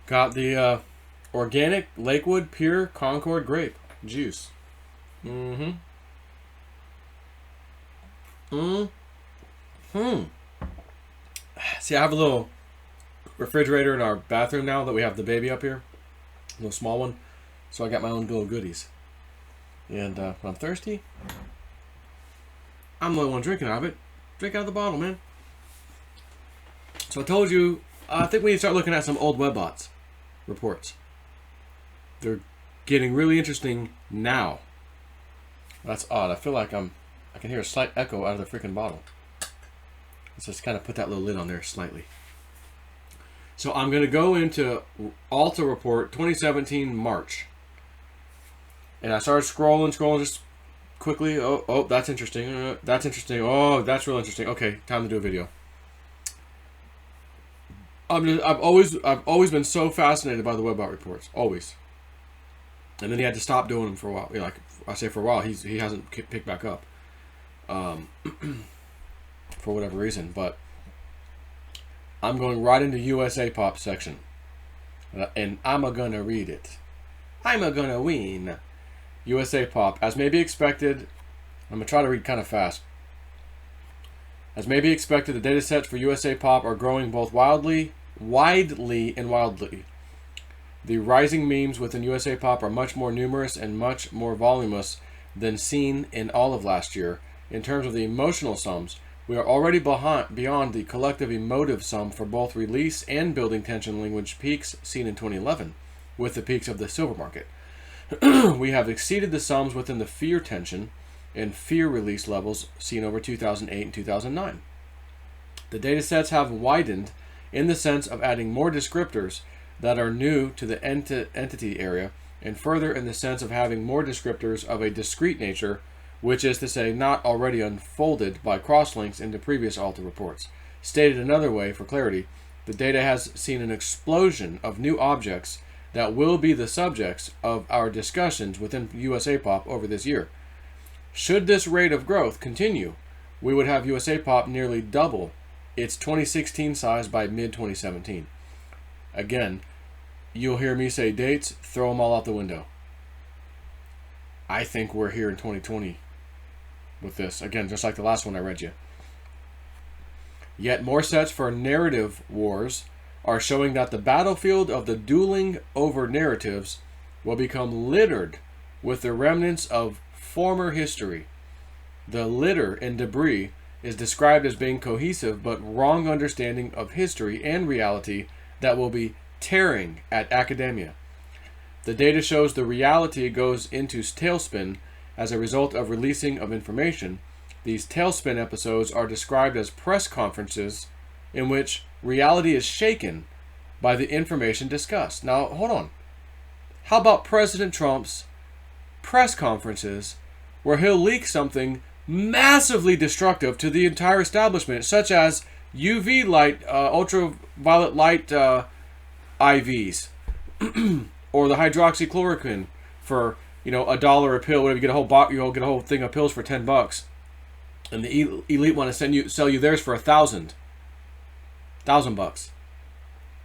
Got the organic Lakewood Pure Concord grape juice. Mm-hmm. Mm-hmm. See, I have a little refrigerator in our bathroom now that we have the baby up here. A little small one. So I got my own little goodies. And when I'm thirsty, I'm the only one drinking out of it. Drink out of the bottle, man. So I told you, I think we need to start looking at some old WebBots reports. They're getting really interesting now. That's odd. I feel like I can hear a slight echo out of the freaking bottle. Let's just kind of put that little lid on there slightly. So I'm going to go into Alta Report 2017 March. And I started scrolling just quickly. Oh, that's interesting. That's interesting. Oh, that's real interesting. Okay, time to do a video. I've always been so fascinated by the WebBot reports, always. And then he had to stop doing them for a while. You know, like I say, for a while, he hasn't picked back up, for whatever reason. But I'm going right into USA Pop section, and I'm gonna read it. I'm gonna win. USA Pop, as may be expected. I'm gonna try to read kind of fast. As may be expected, the data sets for USA Pop are growing both widely and wildly. The rising memes within USA Pop are much more numerous and much more voluminous than seen in all of last year. In terms of the emotional sums, we are already beyond the collective emotive sum for both release and building tension language peaks seen in 2011, with the peaks of the silver market. We have exceeded the sums within the fear tension and fear release levels seen over 2008 and 2009. The datasets have widened in the sense of adding more descriptors that are new to the entity area, and further in the sense of having more descriptors of a discrete nature, which is to say not already unfolded by crosslinks into previous Alta reports. Stated another way, for clarity, the data has seen an explosion of new objects that will be the subjects of our discussions within USA Pop over this year. Should this rate of growth continue, we would have USA Pop nearly double its 2016 size by mid-2017. Again, you'll hear me say dates, throw them all out the window. I think we're here in 2020 with this. Again, just like the last one I read you. Yet more sets for narrative wars are showing that the battlefield of the dueling over narratives will become littered with the remnants of former history. The litter and debris is described as being cohesive but wrong understanding of history and reality that will be tearing at academia. The data shows the reality goes into tailspin as a result of releasing of information. These tailspin episodes are described as press conferences in which reality is shaken by the information discussed. Now, hold on. How about President Trump's press conferences where he'll leak something massively destructive to the entire establishment, such as UV light, ultraviolet light IVs, or the hydroxychloroquine for $1 a pill. Whatever, you get a whole box, you'll get a whole thing of pills for $10, and the elite want to sell you theirs for $1,000. $1,000.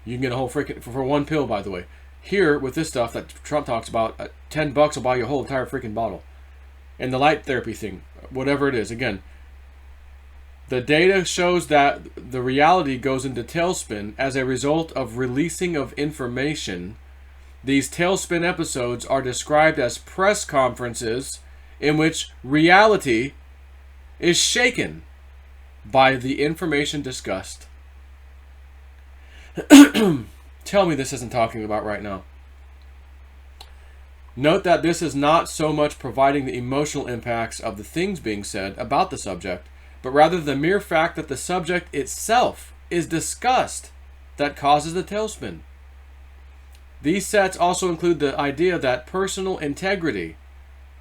You can get a whole freaking for one pill. By the way, here with this stuff that Trump talks about, $10 will buy you a whole entire freaking bottle. And the light therapy thing, whatever it is, again, the data shows that the reality goes into tailspin as a result of releasing of information. These tailspin episodes are described as press conferences in which reality is shaken by the information discussed. Tell me this isn't talking about right now. Note that this is not so much providing the emotional impacts of the things being said about the subject, but rather the mere fact that the subject itself is discussed that causes the tailspin. These sets also include the idea that personal integrity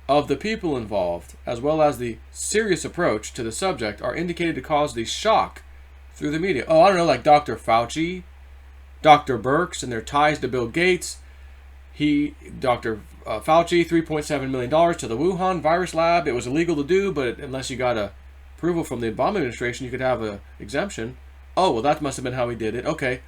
of the people involved, as well as the serious approach to the subject, are indicated to cause the shock through the media. Oh, I don't know, like Dr. Fauci, Dr. Birx, and their ties to Bill Gates. Dr. Fauci, $3.7 million to the Wuhan virus lab. It was illegal to do, but unless you got approval from the Obama administration, you could have an exemption. Oh, well, that must have been how he did it. Okay.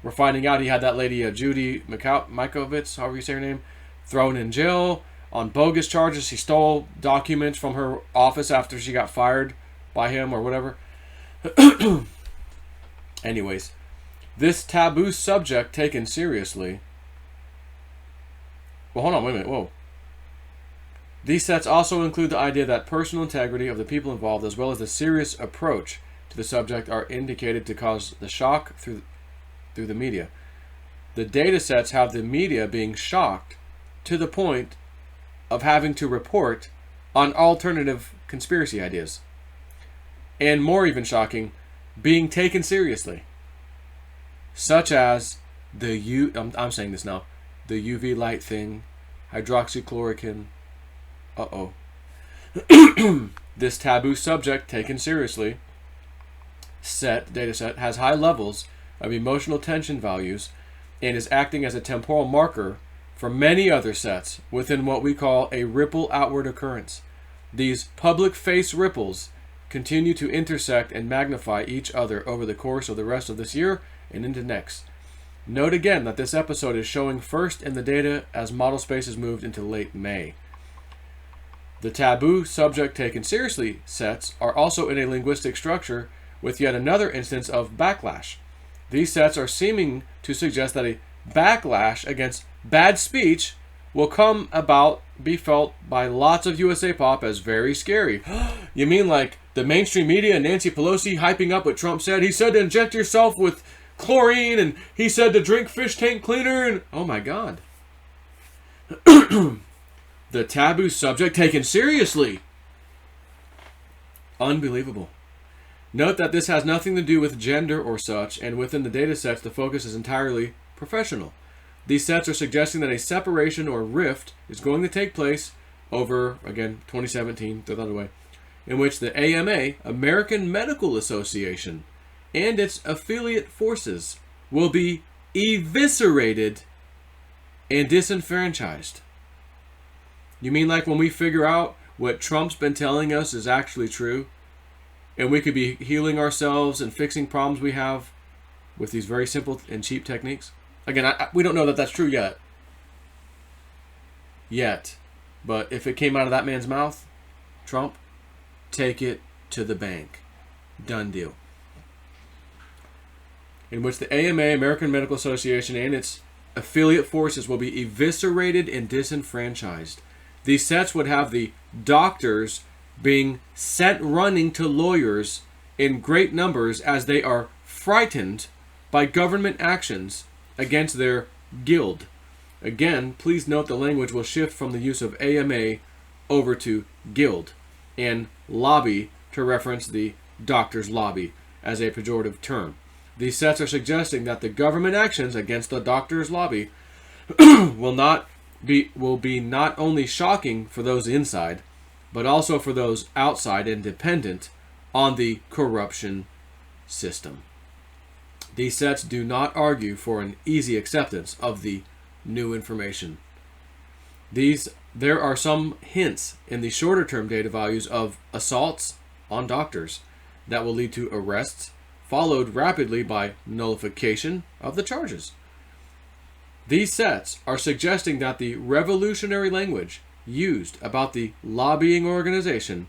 We're finding out he had that lady, Judy Mikovits, however you say her name, thrown in jail on bogus charges. He stole documents from her office after she got fired by him or whatever. Anyways, this taboo subject taken seriously. Well, hold on, wait a minute, whoa. These sets also include the idea that personal integrity of the people involved, as well as the serious approach to the subject, are indicated to cause the shock through the media. The data sets have the media being shocked to the point of having to report on alternative conspiracy ideas. And more even shocking, being taken seriously. Such as the I'm saying this now, the UV light thing, hydroxychloroquine. This taboo subject taken seriously data set has high levels of emotional tension values and is acting as a temporal marker for many other sets within what we call a ripple outward occurrence. These public face ripples continue to intersect and magnify each other over the course of the rest of this year and into next. Note again that this episode is showing first in the data as model space is moved into late May. The taboo subject taken seriously sets are also in a linguistic structure with yet another instance of backlash. These sets are seeming to suggest that a backlash against bad speech will come about, be felt by lots of USA pop as very scary. You mean like the mainstream media and Nancy Pelosi hyping up what Trump said? He said to inject yourself with chlorine, and he said to drink fish tank cleaner, and oh my God. The taboo subject taken seriously. Unbelievable. Note that this has nothing to do with gender or such, and within the data sets, the focus is entirely professional. These sets are suggesting that a separation or rift is going to take place over, again, 2017, the other way, in which the AMA, American Medical Association, and its affiliate forces will be eviscerated and disenfranchised. You mean like when we figure out what Trump's been telling us is actually true, and we could be healing ourselves and fixing problems we have with these very simple and cheap techniques? Again, we don't know that that's true yet. But if it came out of that man's mouth, Trump, take it to the bank. Done deal. In which the AMA, American Medical Association, and its affiliate forces will be eviscerated and disenfranchised. These sets would have the doctors being sent running to lawyers in great numbers as they are frightened by government actions against their guild. Again, please note the language will shift from the use of AMA over to guild, and lobby to reference the doctor's lobby as a pejorative term. These sets are suggesting that the government actions against the doctor's lobby will be not only shocking for those inside, but also for those outside and dependent on the corruption system. These sets do not argue for an easy acceptance of the new information. There are some hints in the shorter term data values of assaults on doctors that will lead to arrests, followed rapidly by nullification of the charges. These sets are suggesting that the revolutionary language used about the lobbying organization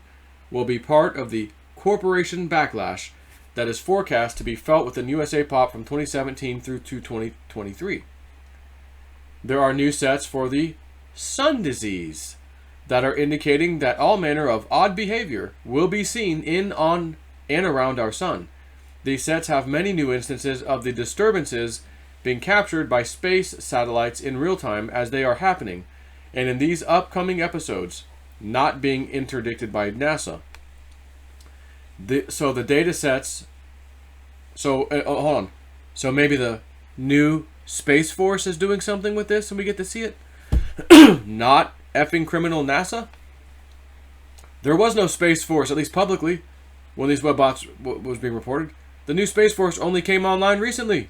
will be part of the corporation backlash that is forecast to be felt within USA Pop from 2017 through to 2023. There are new sets for the sun disease that are indicating that all manner of odd behavior will be seen in, on, and around our sun. These sets have many new instances of the disturbances being captured by space satellites in real time as they are happening, and in these upcoming episodes, not being interdicted by NASA. So the data sets, hold on. So maybe the new Space Force is doing something with this and we get to see it? Not effing criminal NASA? There was no Space Force, at least publicly, when these webbots was being reported. The new Space Force only came online recently.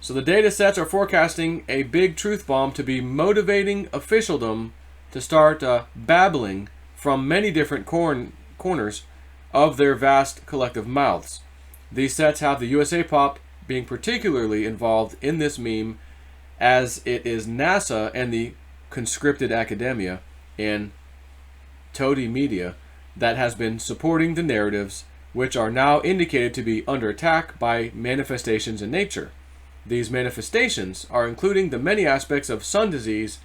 So the data sets are forecasting a big truth bomb to be motivating officialdom to start babbling from many different corners of their vast collective mouths. These sets have the USA Pop being particularly involved in this meme, as it is NASA and the conscripted academia and toady media that has been supporting the narratives, which are now indicated to be under attack by manifestations in nature. These manifestations are including the many aspects of sun disease,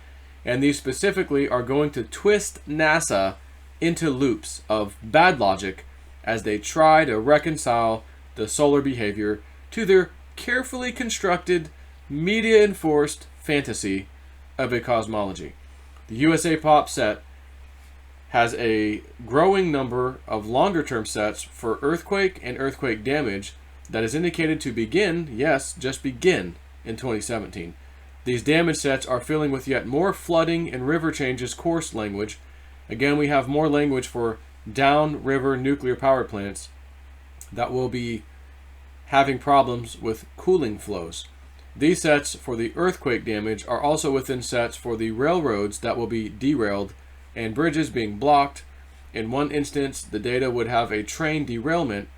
and these specifically are going to twist NASA into loops of bad logic as they try to reconcile the solar behavior to their carefully constructed, media-enforced fantasy of a cosmology. The USA Pop set has a growing number of longer-term sets for earthquake and earthquake damage that is indicated to begin, yes, just begin, in 2017. These damage sets are filling with yet more flooding and river changes course language. Again, we have more language for downriver nuclear power plants that will be having problems with cooling flows. These sets for the earthquake damage are also within sets for the railroads that will be derailed and bridges being blocked. In one instance, the data would have a train derailment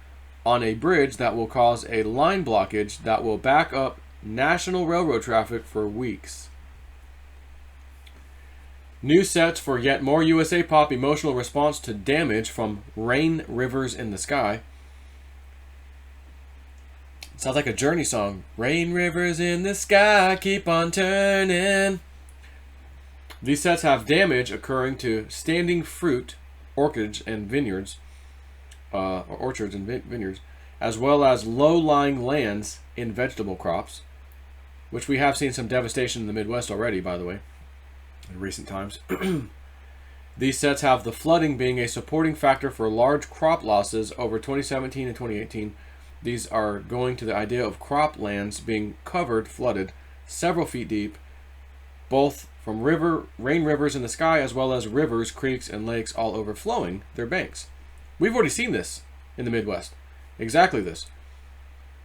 on a bridge that will cause a line blockage that will back up national railroad traffic for weeks. New sets for yet more USA Pop emotional response to damage from rain rivers in the sky. Sounds like a Journey song. Rain rivers in the sky, keep on turning. These sets have damage occurring to standing fruit, orchards and vineyards, as well as low-lying lands in vegetable crops, which we have seen some devastation in the Midwest already, by the way, in recent times. These sets have the flooding being a supporting factor for large crop losses over 2017 and 2018. These are going to the idea of crop lands being covered, flooded, several feet deep, both from rain rivers in the sky as well as rivers, creeks, and lakes all overflowing their banks. We've already seen this in the Midwest. Exactly this.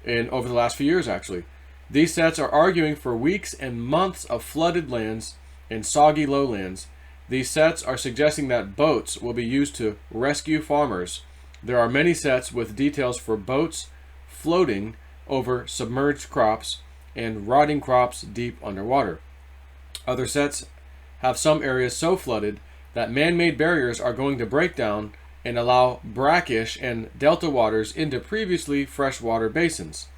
And over the last few years, actually. These sets are arguing for weeks and months of flooded lands and soggy lowlands. These sets are suggesting that boats will be used to rescue farmers. There are many sets with details for boats floating over submerged crops and rotting crops deep underwater. Other sets have some areas so flooded that man-made barriers are going to break down and allow brackish and delta waters into previously freshwater basins.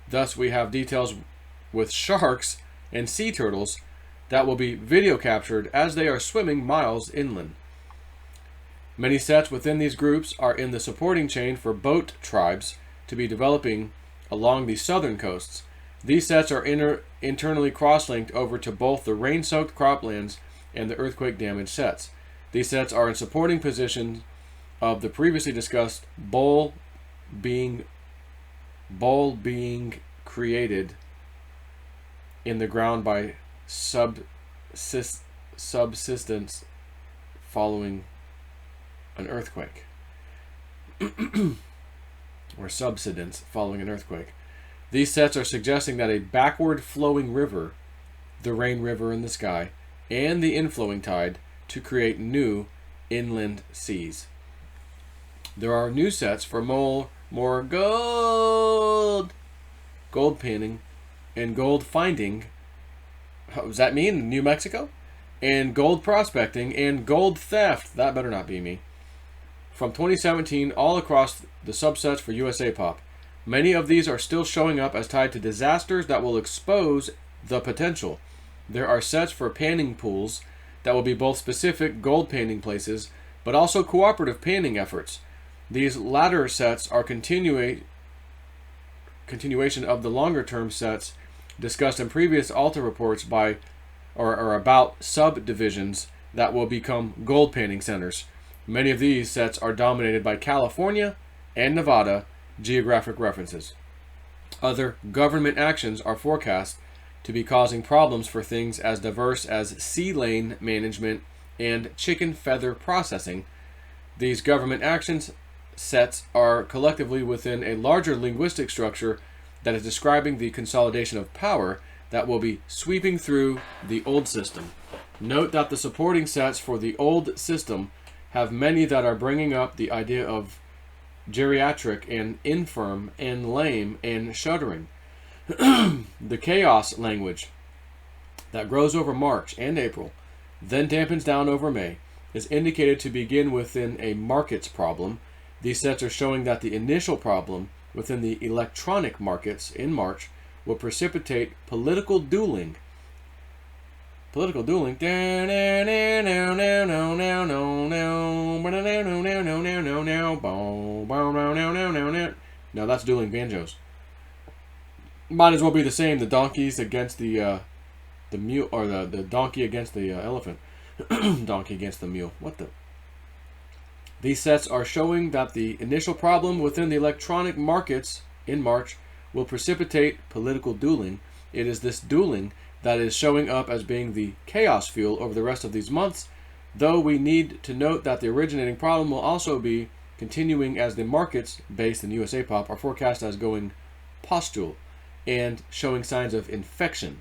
Thus, we have details with sharks and sea turtles that will be video captured as they are swimming miles inland. Many sets within these groups are in the supporting chain for boat tribes to be developing along the southern coasts. These sets are internally cross-linked over to both the rain-soaked croplands and the earthquake-damaged sets. These sets are in supporting positions of the previously discussed bowl being created in the ground by subsistence following an earthquake. Or subsidence following an earthquake. These sets are suggesting that a backward flowing river, the rain river in the sky, and the inflowing tide to create new inland seas. There are new sets for more gold panning and gold finding. What does that mean? New Mexico? And gold prospecting and gold theft. That better not be me. From 2017 all across the subsets for USA Pop. Many of these are still showing up as tied to disasters that will expose the potential. There are sets for panning pools that will be both specific gold panning places, but also cooperative panning efforts. These latter sets are continuation of the longer-term sets discussed in previous Alta reports by or about subdivisions that will become gold panning centers. Many of these sets are dominated by California and Nevada geographic references. Other government actions are forecast to be causing problems for things as diverse as sea lane management and chicken feather processing. These government actions sets are collectively within a larger linguistic structure that is describing the consolidation of power that will be sweeping through the old system. Note that the supporting sets for the old system have many that are bringing up the idea of geriatric and infirm and lame and shuddering. The chaos language that grows over March and April, then dampens down over May, is indicated to begin within a markets problem. These sets are showing that the initial problem within the electronic markets in March will precipitate political dueling. Political dueling. Now that's dueling banjos. Might as well be the same. The donkeys against the mule, or the donkey against the elephant. Donkey against the mule. What the? These sets are showing that the initial problem within the electronic markets in March will precipitate political dueling. It is this dueling that is showing up as being the chaos fuel over the rest of these months, though we need to note that the originating problem will also be continuing as the markets based in USA Pop are forecast as going pustule and showing signs of infection.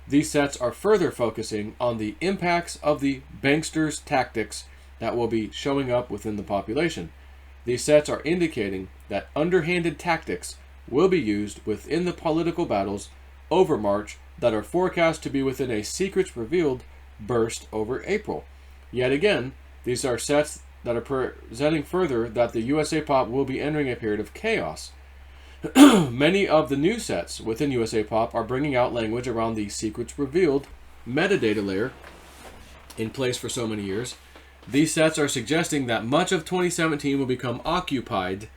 These sets are further focusing on the impacts of the banksters' tactics that will be showing up within the population. These sets are indicating that underhanded tactics will be used within the political battles over March that are forecast to be within a secrets revealed burst over April. Yet again, these are sets that are presenting further that the USA Pop will be entering a period of chaos. Many of the new sets within USA Pop are bringing out language around the secrets revealed metadata layer in place for so many years. These sets are suggesting that much of 2017 will become occupied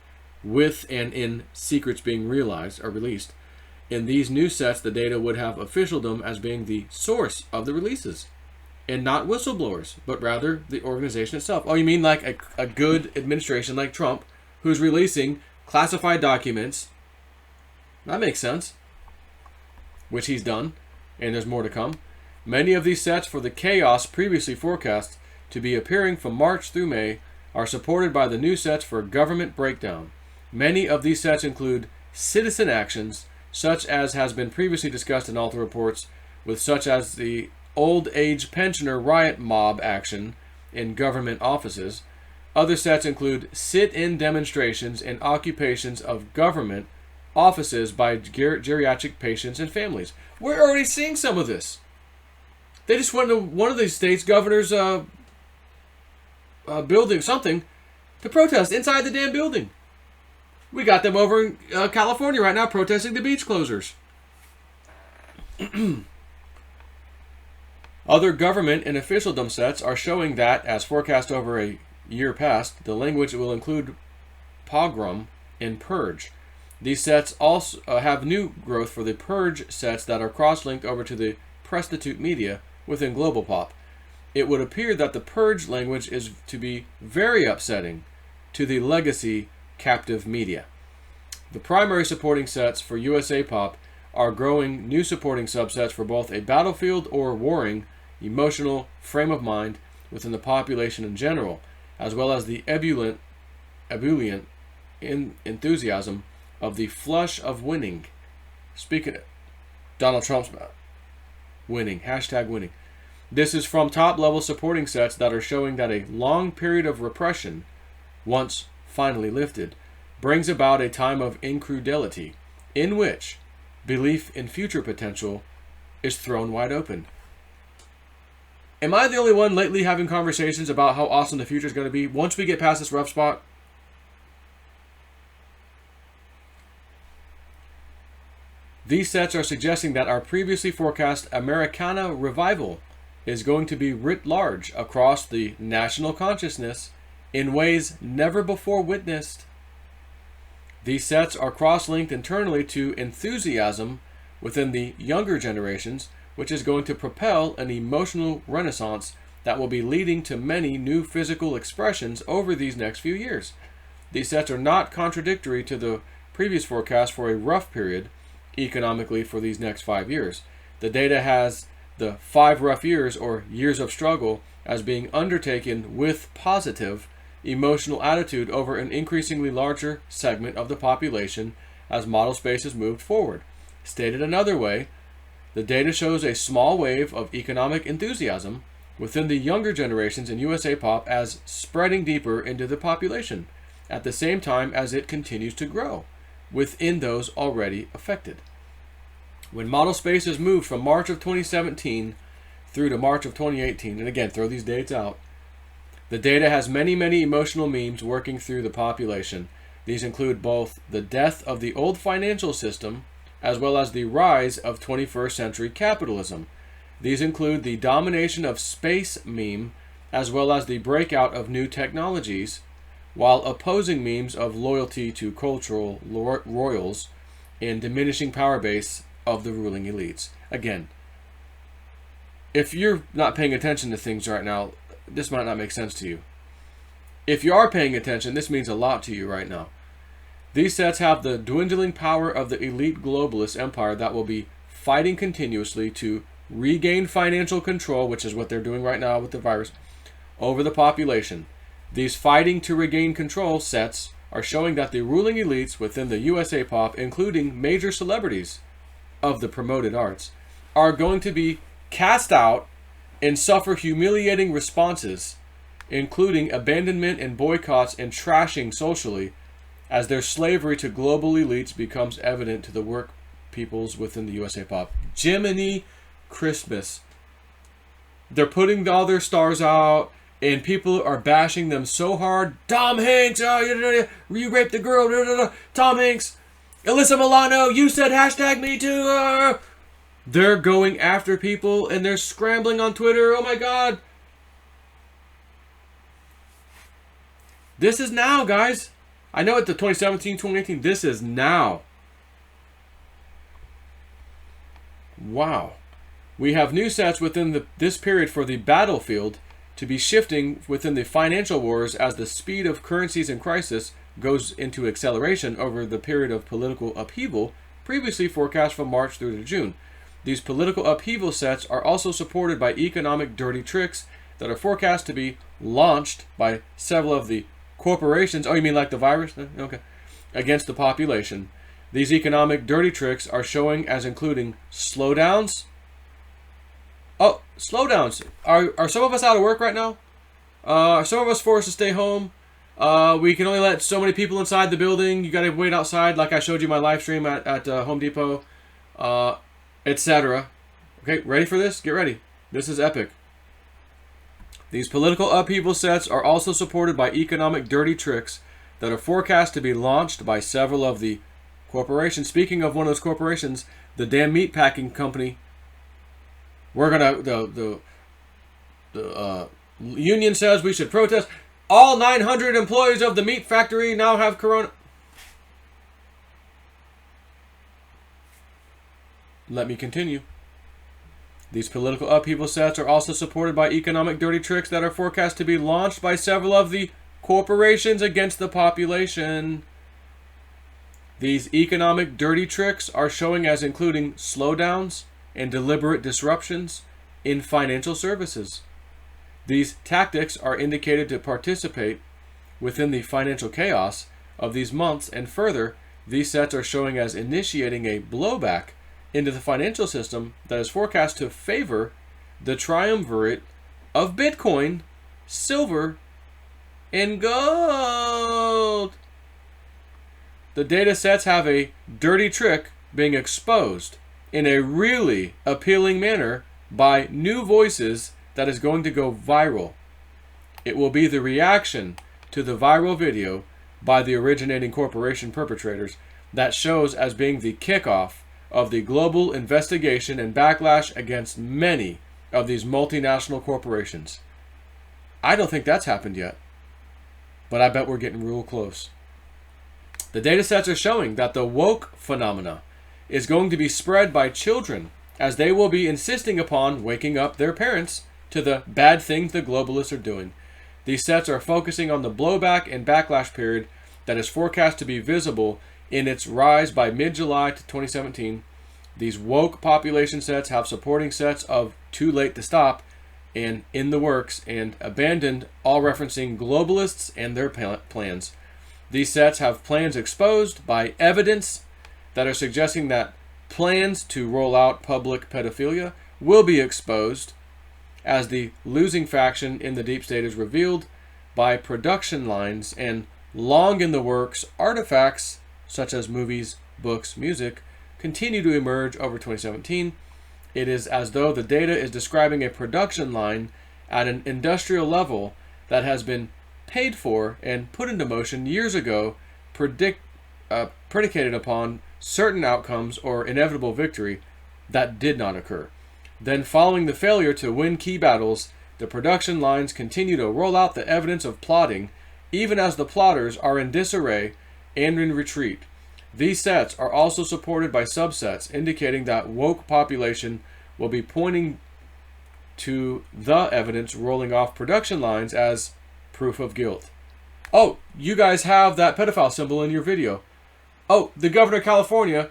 with and in secrets being realized or released. In these new sets, the data would have officialdom as being the source of the releases, and not whistleblowers, but rather the organization itself. Oh, you mean like a good administration like Trump, who's releasing classified documents? That makes sense. Which he's done, and there's more to come. Many of these sets for the chaos previously forecast to be appearing from March through May are supported by the new sets for government breakdown. Many of these sets include citizen actions, such as has been previously discussed in all the reports, with such as the old age pensioner riot mob action in government offices. Other sets include sit-in demonstrations and occupations of government offices by geriatric patients and families. We're already seeing some of this. They just went to one of these states' governor's building something to protest inside the damn building. We got them over in California right now protesting the beach closures. Other government and officialdom sets are showing that, as forecast over a year past, the language will include pogrom and purge. These sets also have new growth for the purge sets that are cross-linked over to the prostitute media within Global Pop. It would appear that the purge language is to be very upsetting to the legacy captive media. The primary supporting sets for USA Pop are growing new supporting subsets for both a battlefield or warring emotional frame of mind within the population in general, as well as the ebullient enthusiasm of the flush of winning. Speaking of Donald Trump's winning, hashtag winning. This is from top-level supporting sets that are showing that a long period of repression, once finally lifted, brings about a time of incredulity, in which belief in future potential is thrown wide open. Am I the only one lately having conversations about how awesome the future is going to be once we get past this rough spot? These sets are suggesting that our previously forecast Americana revival is going to be writ large across the national consciousness in ways never before witnessed. These sets are cross-linked internally to enthusiasm within the younger generations, which is going to propel an emotional renaissance that will be leading to many new physical expressions over these next few years. These sets are not contradictory to the previous forecast for a rough period economically for these next 5 years. The data has the 5 rough years or years of struggle as being undertaken with positive emotional attitude over an increasingly larger segment of the population as model spaces moved forward. Stated another way, the data shows a small wave of economic enthusiasm within the younger generations in USA Pop as spreading deeper into the population, at the same time as it continues to grow within those already affected. When model space is moved from March of 2017 through to March of 2018, and again, throw these dates out, the data has many, many emotional memes working through the population. These include both the death of the old financial system as well as the rise of 21st century capitalism. These include the domination of space meme as well as the breakout of new technologies, while opposing memes of loyalty to cultural royals and diminishing power base of the ruling elites. Again, if you're not paying attention to things right now, this might not make sense to you. If you are paying attention, this means a lot to you right now. These sets have the dwindling power of the elite globalist empire that will be fighting continuously to regain financial control, which is what they're doing right now with the virus, over the population. These fighting to regain control sets are showing that the ruling elites within the USA pop, including major celebrities of the promoted arts, are going to be cast out and suffer humiliating responses, including abandonment and boycotts and trashing socially, as their slavery to global elites becomes evident to the work peoples within the USA pop. Jiminy Christmas. They're putting all their stars out, and people are bashing them so hard. Tom Hanks, oh, you raped the girl. Tom Hanks, Alyssa Milano, you said hashtag me too. They're going after people, and they're scrambling on Twitter. Oh my God. This is now, guys. I know it's the 2017, 2018. This is now. Wow. We have new sets within this period for the battlefield to be shifting within the financial wars as the speed of currencies in crisis goes into acceleration over the period of political upheaval previously forecast from March through to June. These political upheaval sets are also supported by economic dirty tricks that are forecast to be launched by several of the corporations. Oh, you mean like the virus? Okay. Against the population. These economic dirty tricks are showing as including slowdowns. Oh, slowdowns. Are some of us out of work right now? Are some of us forced to stay home? We can only let so many people inside the building. You got to wait outside, like I showed you my live stream at Home Depot, etc. Okay, ready for this? Get ready. This is epic. These political upheaval sets are also supported by economic dirty tricks that are forecast to be launched by several of the corporations. Speaking of one of those corporations, the damn meat packing company. We're gonna the union says we should protest. All 900 employees of the meat factory now have corona. Let me continue. These political upheaval sets are also supported by economic dirty tricks that are forecast to be launched by several of the corporations against the population. These economic dirty tricks are showing as including slowdowns and deliberate disruptions in financial services. These tactics are indicated to participate within the financial chaos of these months, and further, these sets are showing as initiating a blowback into the financial system that is forecast to favor the triumvirate of Bitcoin, silver, and gold. The data sets have a dirty trick being exposed in a really appealing manner by new voices that is going to go viral. It will be the reaction to the viral video by the originating corporation perpetrators that shows as being the kickoff of the global investigation and backlash against many of these multinational corporations. I don't think that's happened yet, but I bet we're getting real close. The data sets are showing that the woke phenomena is going to be spread by children, as they will be insisting upon waking up their parents to the bad things the globalists are doing. These sets are focusing on the blowback and backlash period that is forecast to be visible in its rise by mid-July to 2017. These woke population sets have supporting sets of Too Late to Stop and In the Works and Abandoned, all referencing globalists and their plans. These sets have plans exposed by evidence that are suggesting that plans to roll out public pedophilia will be exposed as the losing faction in the deep state is revealed by production lines and long in the works artifacts such as movies, books, music continue to emerge over 2017. It is as though the data is describing a production line at an industrial level that has been paid for and put into motion years ago, predicated upon certain outcomes or inevitable victory that did not occur. Then, following the failure to win key battles, the production lines continue to roll out the evidence of plotting, even as the plotters are in disarray and in retreat. These sets are also supported by subsets indicating that woke population will be pointing to the evidence rolling off production lines as proof of guilt. Oh, you guys have that pedophile symbol in your video. Oh, the governor of California,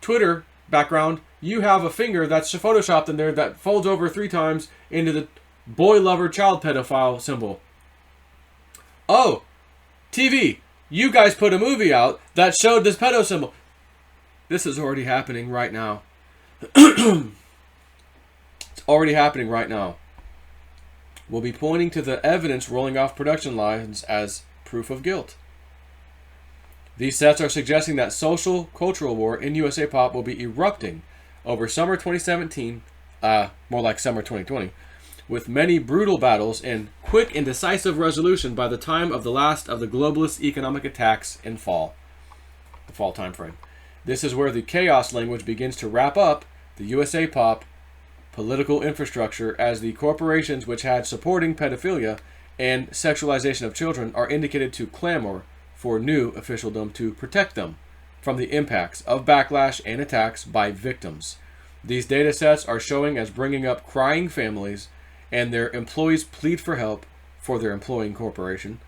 Twitter background, you have a finger that's photoshopped in there that folds over 3 times into the boy lover child pedophile symbol. Oh, TV, you guys put a movie out that showed this pedo symbol. This is already happening right now. It's already happening right now. We'll be pointing to the evidence rolling off production lines as proof of guilt. These sets are suggesting that social cultural war in USA pop will be erupting over summer 2017, more like summer 2020, with many brutal battles and quick and decisive resolution by the time of the last of the globalist economic attacks in the fall time frame. This is where the chaos language begins to wrap up the USA pop political infrastructure, as the corporations which had supporting pedophilia and sexualization of children are indicated to clamor for new officialdom to protect them from the impacts of backlash and attacks by victims. These data sets are showing as bringing up crying families and their employees plead for help for their employing corporation.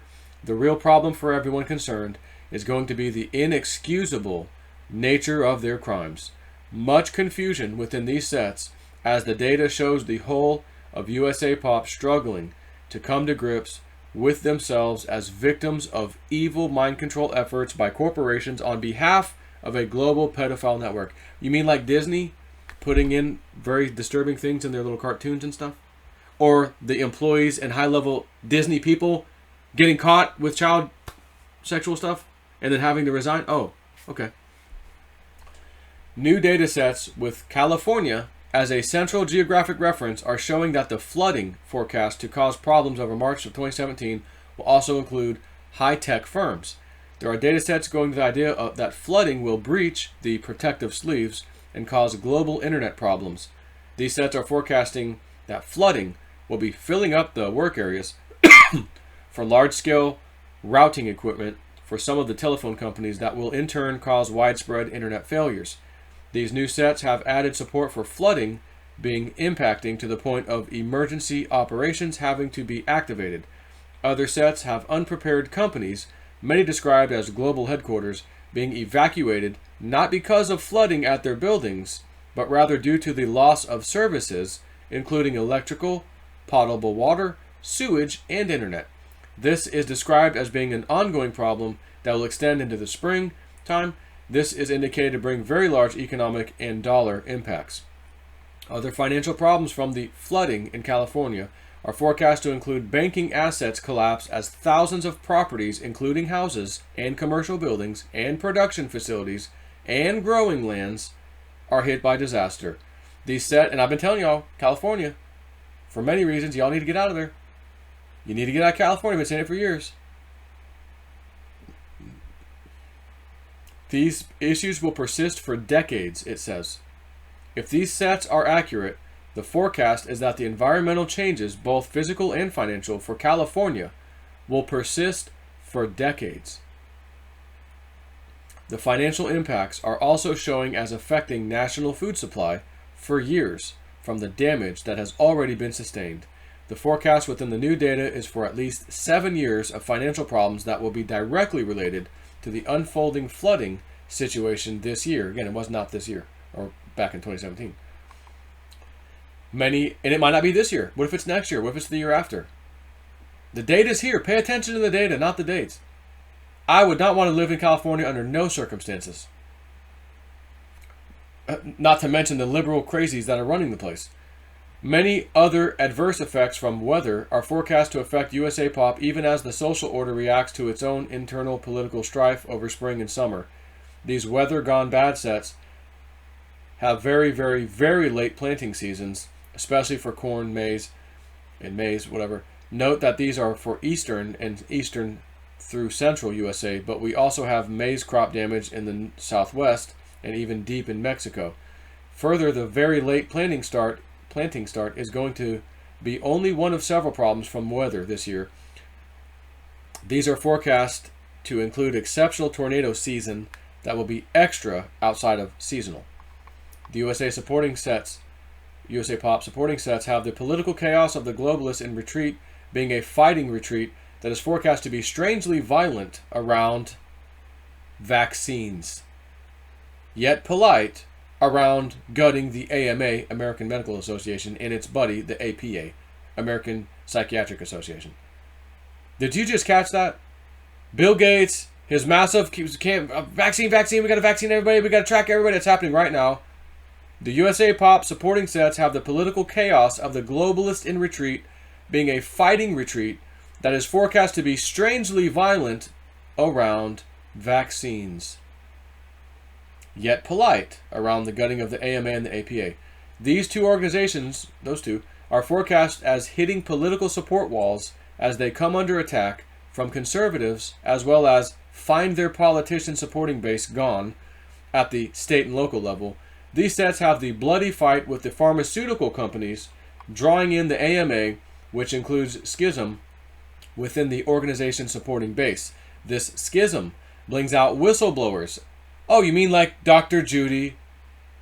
The real problem for everyone concerned is going to be the inexcusable nature of their crimes. Much confusion within these sets, as the data shows the whole of USA pop struggling to come to grips with themselves as victims of evil mind control efforts by corporations on behalf of a global pedophile network. You mean like Disney putting in very disturbing things in their little cartoons and stuff? Or the employees and high-level Disney people getting caught with child sexual stuff and then having to resign? Oh, okay. New data sets with California as a central geographic reference are showing that the flooding forecast to cause problems over March of 2017 will also include high-tech firms. There are data sets going to the idea of that flooding will breach the protective sleeves and cause global internet problems. These sets are forecasting that flooding will be filling up the work areas for large-scale routing equipment for some of the telephone companies that will in turn cause widespread internet failures. These new sets have added support for flooding being impacting to the point of emergency operations having to be activated. Other sets have unprepared companies, many described as global headquarters, being evacuated not because of flooding at their buildings, but rather due to the loss of services, including electrical, potable water, sewage, and internet. This is described as being an ongoing problem that will extend into the spring time. This is indicated to bring very large economic and dollar impacts. Other financial problems from the flooding in California are forecast to include banking assets collapse as thousands of properties, including houses and commercial buildings and production facilities and growing lands, are hit by disaster. And I've been telling y'all, California, for many reasons, y'all need to get out of there. You need to get out of California. I've been saying it for years. These issues will persist for decades, it says. If these sets are accurate, the forecast is that the environmental changes, both physical and financial, for California will persist for decades. The financial impacts are also showing as affecting national food supply for years from the damage that has already been sustained. The forecast within the new data is for at least 7 years of financial problems that will be directly related to the unfolding flooding situation this year. Again, it was not this year, or back in 2017. And it might not be this year. What if it's next year? What if it's the year after? The data's here. Pay attention to the data, not the dates. I would not want to live in California under no circumstances. Not to mention the liberal crazies that are running the place. Many other adverse effects from weather are forecast to affect USA pop even as the social order reacts to its own internal political strife over spring and summer. These weather gone bad sets have very, very, very late planting seasons, especially for corn, maize, whatever. Note that these are for eastern through central USA, but we also have maize crop damage in the southwest and even deep in Mexico. Further, the very late planting start is going to be only one of several problems from weather this year. These are forecast to include exceptional tornado season that will be extra outside of seasonal. The USA Pop supporting sets have the political chaos of the globalists in retreat being a fighting retreat that is forecast to be strangely violent around vaccines, yet polite around gutting the AMA, American Medical Association, and its buddy, the APA, American Psychiatric Association. Did you just catch that? Bill Gates, his massive vaccine, we got to vaccine everybody, we got to track everybody. That's happening right now. The USA Pop supporting sets have the political chaos of the globalist in retreat being a fighting retreat that is forecast to be strangely violent around vaccines, yet polite around the gutting of the AMA and the APA. These two organizations, those two, are forecast as hitting political support walls as they come under attack from conservatives, as well as find their politician supporting base gone at the state and local level. These sets have the bloody fight with the pharmaceutical companies drawing in the AMA, which includes schism within the organization supporting base. This schism brings out whistleblowers. Oh, you mean like Dr. Judy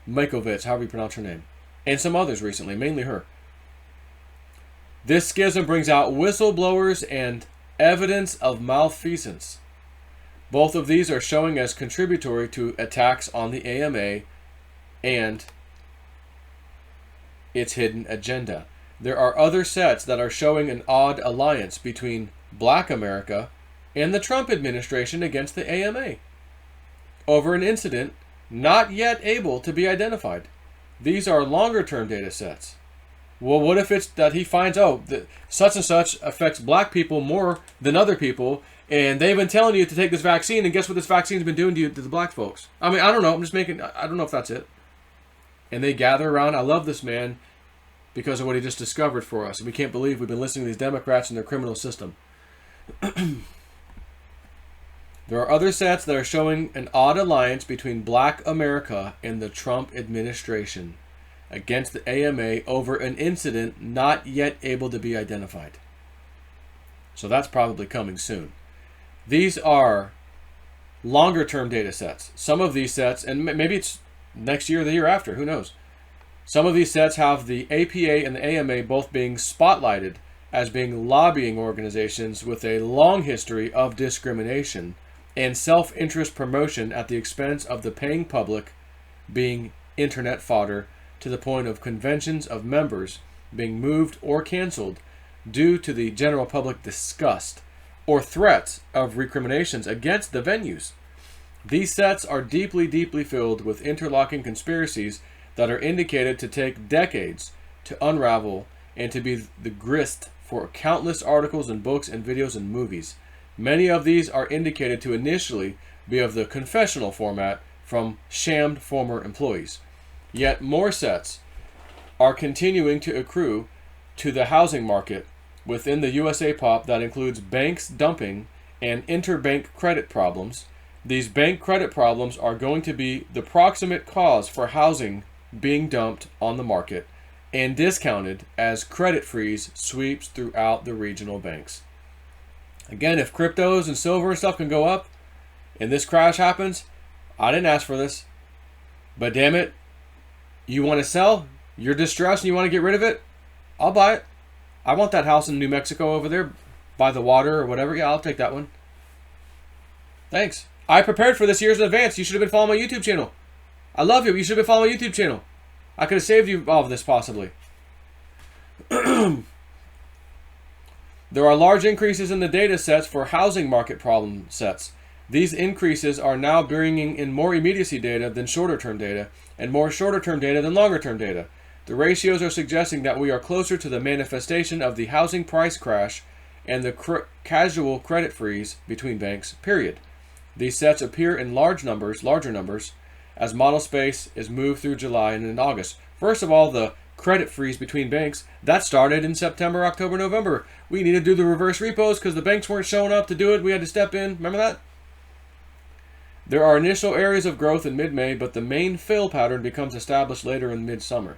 Mikovits, however you pronounce her name, and some others recently, mainly her. This schism brings out whistleblowers and evidence of malfeasance. Both of these are showing as contributory to attacks on the AMA and its hidden agenda. There are other sets that are showing an odd alliance between Black America and the Trump administration against the AMA over an incident not yet able to be identified. These are longer-term data sets. Well, what if it's that he finds, such and such affects black people more than other people, and they've been telling you to take this vaccine, and guess what this vaccine's been doing to the black folks? I mean, I don't know. I don't know if that's it. And they gather around. I love this man because of what he just discovered for us. And we can't believe we've been listening to these Democrats and their criminal system. There are other sets that are showing an odd alliance between Black America and the Trump administration against the AMA over an incident not yet able to be identified. So that's probably coming soon. These are longer-term data sets. Some of these sets, and maybe it's next year or the year after, who knows? Some of these sets have the APA and the AMA both being spotlighted as being lobbying organizations with a long history of discrimination and self-interest promotion at the expense of the paying public, being internet fodder to the point of conventions of members being moved or canceled due to the general public disgust or threats of recriminations against the venues. These sets are deeply, deeply filled with interlocking conspiracies that are indicated to take decades to unravel and to be the grist for countless articles and books and videos and movies. Many of these are indicated to initially be of the confessional format from shammed former employees. Yet more sets are continuing to accrue to the housing market within the USA Pop that includes banks dumping and interbank credit problems. These bank credit problems are going to be the proximate cause for housing being dumped on the market and discounted as credit freeze sweeps throughout the regional banks. Again, if cryptos and silver and stuff can go up and this crash happens, I didn't ask for this, but damn it, you want to sell? You're distressed and you want to get rid of it? I'll buy it. I want that house in New Mexico over there by the water or whatever. Yeah, I'll take that one. Thanks. I prepared for this years in advance. You should have been following my YouTube channel. I love you. You should have been following my YouTube channel. I could have saved you all of this possibly. There are large increases in the data sets for housing market problem sets. These increases are now bringing in more immediacy data than shorter-term data, and more shorter-term data than longer-term data. The ratios are suggesting that we are closer to the manifestation of the housing price crash and the casual credit freeze between banks, period. These sets appear in larger numbers, as model space is moved through July and in August. First of all, the credit freeze between banks, that started in September, October, November. We needed to do the reverse repos because the banks weren't showing up to do it. We had to step in. Remember that? There are initial areas of growth in mid-May, but the main fill pattern becomes established later in mid-summer.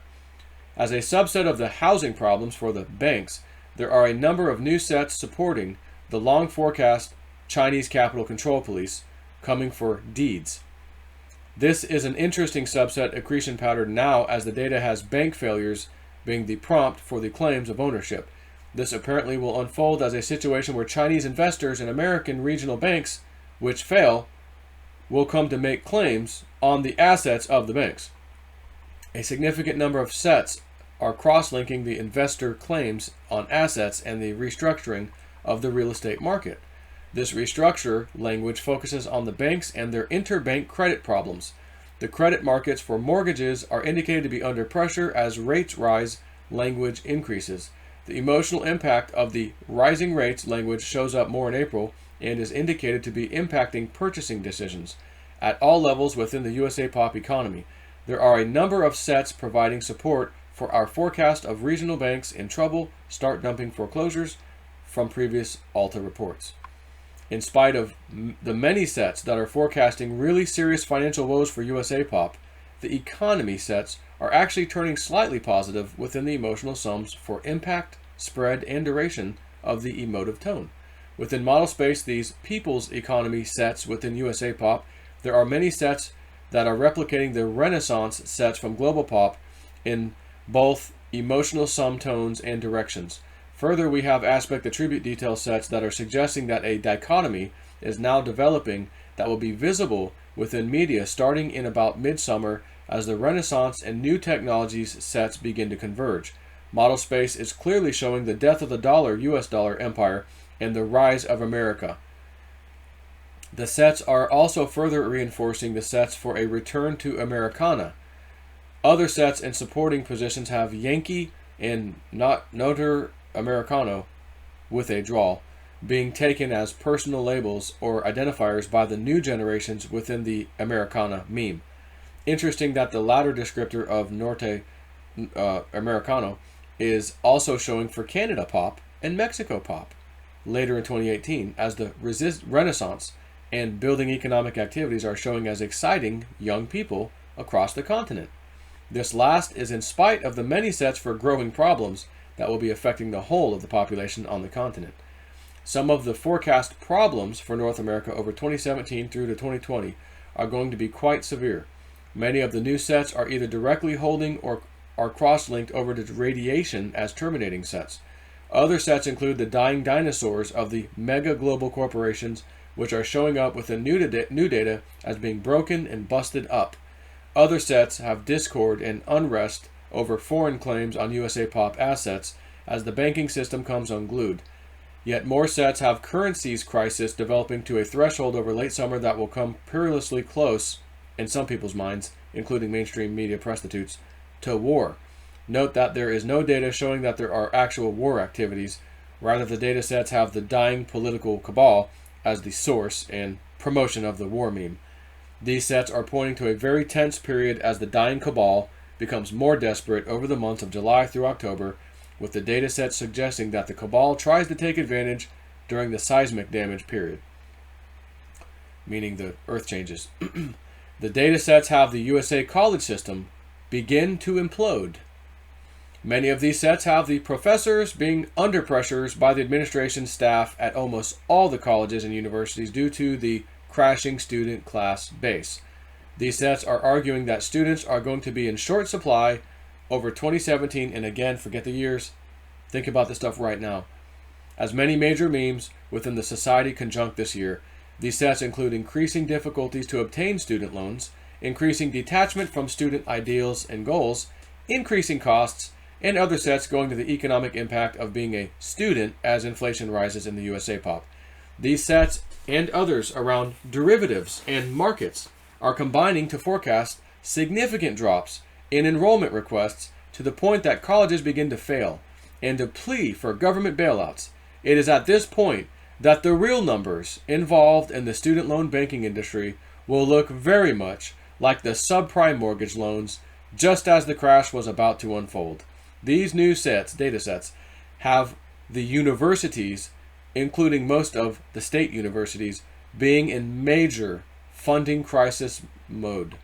As a subset of the housing problems for the banks, there are a number of new sets supporting the long forecast Chinese Capital Control Police coming for deeds. This is an interesting subset accretion pattern now, as the data has bank failures being the prompt for the claims of ownership. This apparently will unfold as a situation where Chinese investors and American regional banks, which fail, will come to make claims on the assets of the banks. A significant number of sets are cross-linking the investor claims on assets and the restructuring of the real estate market. This restructure language focuses on the banks and their interbank credit problems. The credit markets for mortgages are indicated to be under pressure as rates rise language increases. The emotional impact of the rising rates language shows up more in April and is indicated to be impacting purchasing decisions at all levels within the USA POP economy. There are a number of sets providing support for our forecast of regional banks in trouble start dumping foreclosures from previous Alta reports. In spite of the many sets that are forecasting really serious financial woes for USA POP, the economy sets are actually turning slightly positive within the emotional sums for impact, spread, and duration of the emotive tone. Within model space, these people's economy sets within USA POP, there are many sets that are replicating the Renaissance sets from Global POP in both emotional sum tones and directions. Further, we have aspect attribute detail sets that are suggesting that a dichotomy is now developing that will be visible within media starting in about midsummer as the Renaissance and new technologies sets begin to converge. Model space is clearly showing the death of the dollar, US dollar empire, and the rise of America. The sets are also further reinforcing the sets for a return to Americana. Other sets in supporting positions have Yankee and Notre Americano with a drawl being taken as personal labels or identifiers by the new generations within the Americana meme. Interesting that the latter descriptor of Norte Americano is also showing for Canada Pop and Mexico Pop later in 2018, as the Renaissance and building economic activities are showing as exciting young people across the continent. This last is in spite of the many sets for growing problems that will be affecting the whole of the population on the continent. Some of the forecast problems for North America over 2017 through to 2020 are going to be quite severe. Many of the new sets are either directly holding or are cross-linked over to radiation as terminating sets. Other sets include the dying dinosaurs of the mega global corporations, which are showing up with the new data as being broken and busted up. Other sets have discord and unrest over foreign claims on USA POP assets as the banking system comes unglued. Yet more sets have currencies crisis developing to a threshold over late summer that will come perilously close, in some people's minds, including mainstream media prostitutes, to war. Note that there is no data showing that there are actual war activities. Rather, the data sets have the dying political cabal as the source and promotion of the war meme. These sets are pointing to a very tense period as the dying cabal becomes more desperate over the months of July through October, with the data set suggesting that the cabal tries to take advantage during the seismic damage period, meaning the earth changes. The data sets have the USA college system begin to implode. Many of these sets have the professors being under pressures by the administration staff at almost all the colleges and universities due to the crashing student class base. These sets are arguing that students are going to be in short supply over 2017, and again, forget the years, think about this stuff right now. As many major memes within the society conjunct this year, these sets include increasing difficulties to obtain student loans, increasing detachment from student ideals and goals, increasing costs, and other sets going to the economic impact of being a student as inflation rises in the USA POP. These sets and others around derivatives and markets are combining to forecast significant drops in enrollment requests to the point that colleges begin to fail and to plea for government bailouts. It is at this point that the real numbers involved in the student loan banking industry will look very much like the subprime mortgage loans, just as the crash was about to unfold. These new data sets, have the universities, including most of the state universities, being in major funding crisis mode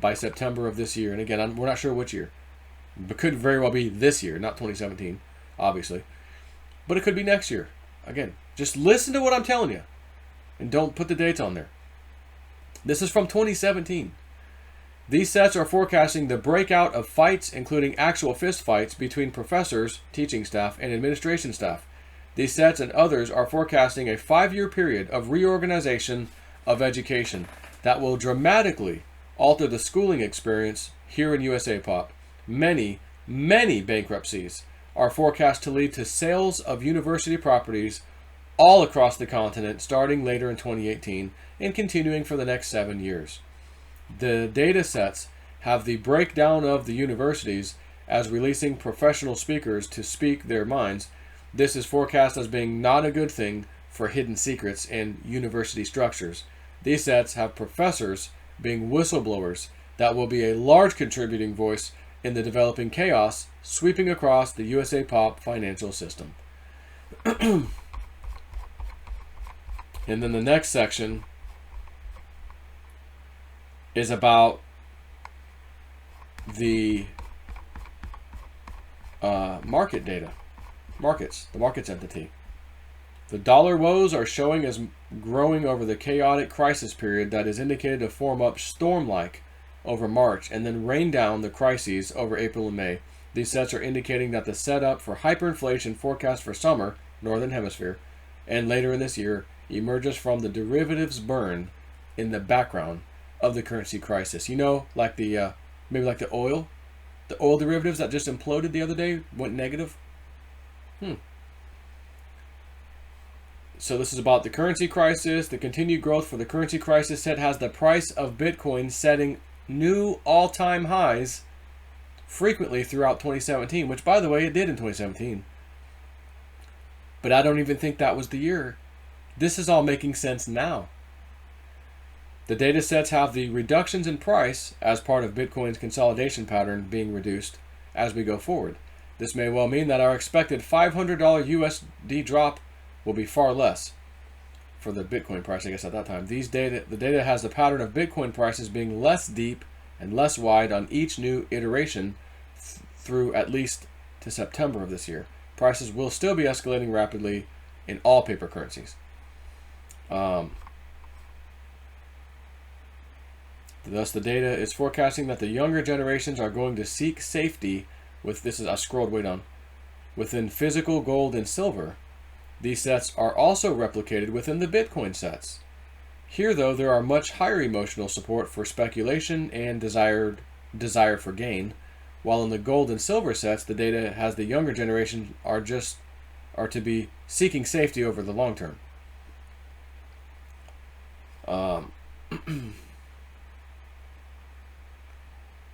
by September of this year. And again, we're not sure which year. It could very well be this year, not 2017, obviously. But it could be next year. Again, just listen to what I'm telling you and don't put the dates on there. This is from 2017. These sets are forecasting the breakout of fights, including actual fist fights between professors, teaching staff, and administration staff. These sets and others are forecasting a 5-year period of reorganization of education that will dramatically alter the schooling experience here in USA Pop. Many bankruptcies are forecast to lead to sales of university properties all across the continent starting later in 2018 and continuing for the next 7 years. The data sets have the breakdown of the universities as releasing professional speakers to speak their minds. This is forecast as being not a good thing for hidden secrets in university structures. These sets have professors being whistleblowers that will be a large contributing voice in the developing chaos sweeping across the USA Pop financial system. And then the next section is about the market data. The markets entity. The dollar woes are showing as growing over the chaotic crisis period that is indicated to form up storm-like over March and then rain down the crises over April and May. These sets are indicating that the setup for hyperinflation forecast for summer, Northern Hemisphere, and later in this year emerges from the derivatives burn in the background of the currency crisis. You know, like the maybe like the oil derivatives that just imploded the other day, went negative. So this is about the currency crisis. The continued growth for the currency crisis set has the price of Bitcoin setting new all-time highs frequently throughout 2017, which, by the way, it did in 2017. But I don't even think that was the year. This is all making sense now. The data sets have the reductions in price as part of Bitcoin's consolidation pattern being reduced as we go forward. This may well mean that our expected $500 USD drop will be far less for the Bitcoin price, I guess, at that time. The data has the pattern of Bitcoin prices being less deep and less wide on each new iteration through at least to September of this year. Prices will still be escalating rapidly in all paper currencies. Thus, the data is forecasting that the younger generations are going to seek safety with, I scrolled way down, within physical gold and silver. These sets are also replicated within the Bitcoin sets. Here, though, there are much higher emotional support for speculation and desire for gain, while in the gold and silver sets, the data has the younger generation are to be seeking safety over the long term.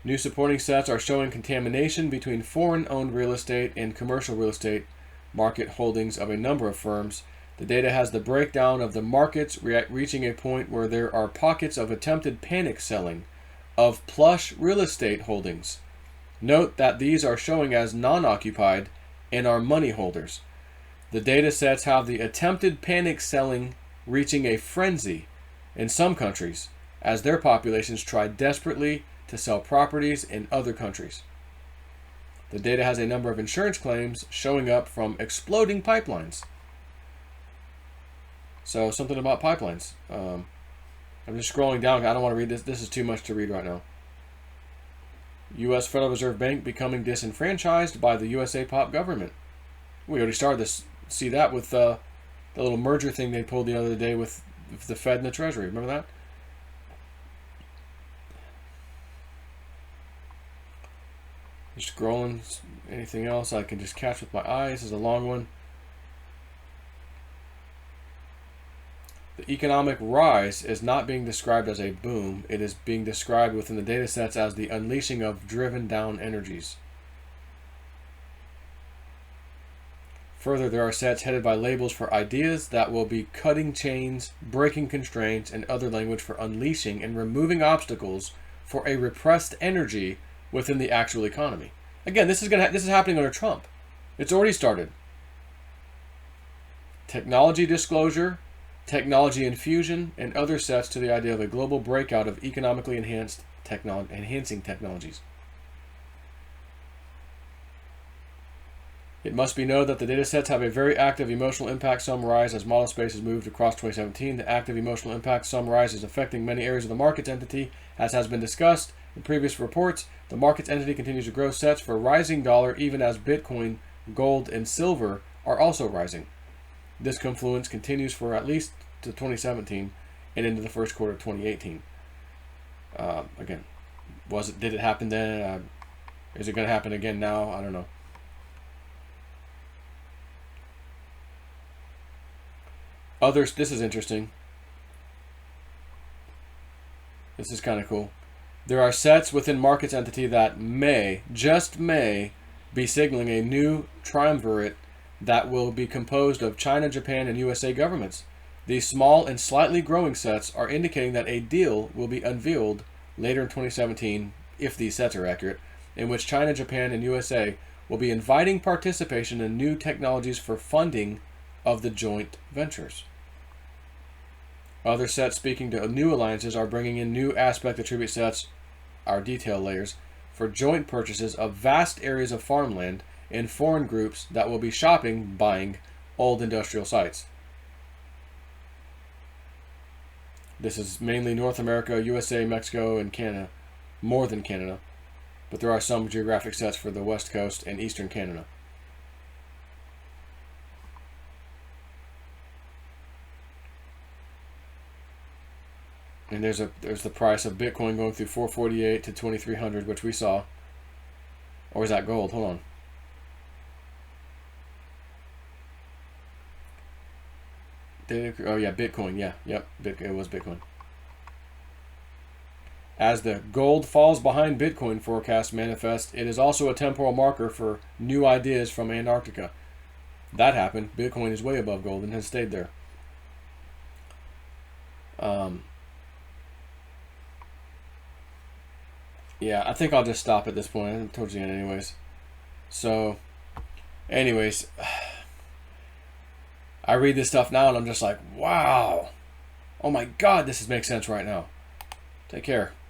New supporting sets are showing contamination between foreign-owned real estate and commercial real estate market holdings of a number of firms. The data has the breakdown of the markets reaching a point where there are pockets of attempted panic selling of plush real estate holdings. Note that these are showing as non-occupied and are money holders. The data sets have the attempted panic selling reaching a frenzy in some countries as their populations try desperately to sell properties in other countries. The data has a number of insurance claims showing up from exploding pipelines. So something about pipelines. I'm just scrolling down. I don't want to read this. This is too much to read right now. U.S. Federal Reserve Bank becoming disenfranchised by the USA Pop government. We already started to see that with the little merger thing they pulled the other day with the Fed and the Treasury. Remember that? Just scrolling. Anything else I can just catch with my eyes? This is a long one. The economic rise is not being described as a boom. It is being described within the data sets as the unleashing of driven down energies. Further, there are sets headed by labels for ideas that will be cutting chains, breaking constraints, and other language for unleashing and removing obstacles for a repressed energy within the actual economy. Again, this is happening under Trump. It's already started. Technology disclosure, technology infusion, and other sets to the idea of a global breakout of economically enhancing technologies. It must be noted that the data sets have a very active emotional impact sum rise as model space has moved across 2017. The active emotional impact sum rise is affecting many areas of the market's entity, as has been discussed in previous reports. The market's entity continues to grow sets for a rising dollar even as Bitcoin, gold, and silver are also rising. This confluence continues for at least to 2017 and into the first quarter of 2018. Again, did it happen then? Is it going to happen again now? I don't know. This is interesting. This is kind of cool. There are sets within market's entity that just may, be signaling a new triumvirate that will be composed of China, Japan, and USA governments. These small and slightly growing sets are indicating that a deal will be unveiled later in 2017, if these sets are accurate, in which China, Japan, and USA will be inviting participation in new technologies for funding of the joint ventures. Other sets speaking to new alliances are bringing in new aspect attribute sets, our detail layers, for joint purchases of vast areas of farmland in foreign groups that will be buying old industrial sites. This is mainly North America, USA, Mexico, and Canada, more than Canada, but there are some geographic sets for the West Coast and Eastern Canada. And there's the price of Bitcoin going through 448 to 2300, which we saw. Or is that gold? Hold on. Oh yeah, Bitcoin. Yeah, yep. It was Bitcoin. As the gold falls behind Bitcoin forecast manifest, it is also a temporal marker for new ideas from Antarctica. That happened. Bitcoin is way above gold and has stayed there. Yeah, I think I'll just stop at this point. I'm towards the end anyways. So, anyways, I read this stuff now and I'm just like, wow. Oh my God, this makes sense right now. Take care.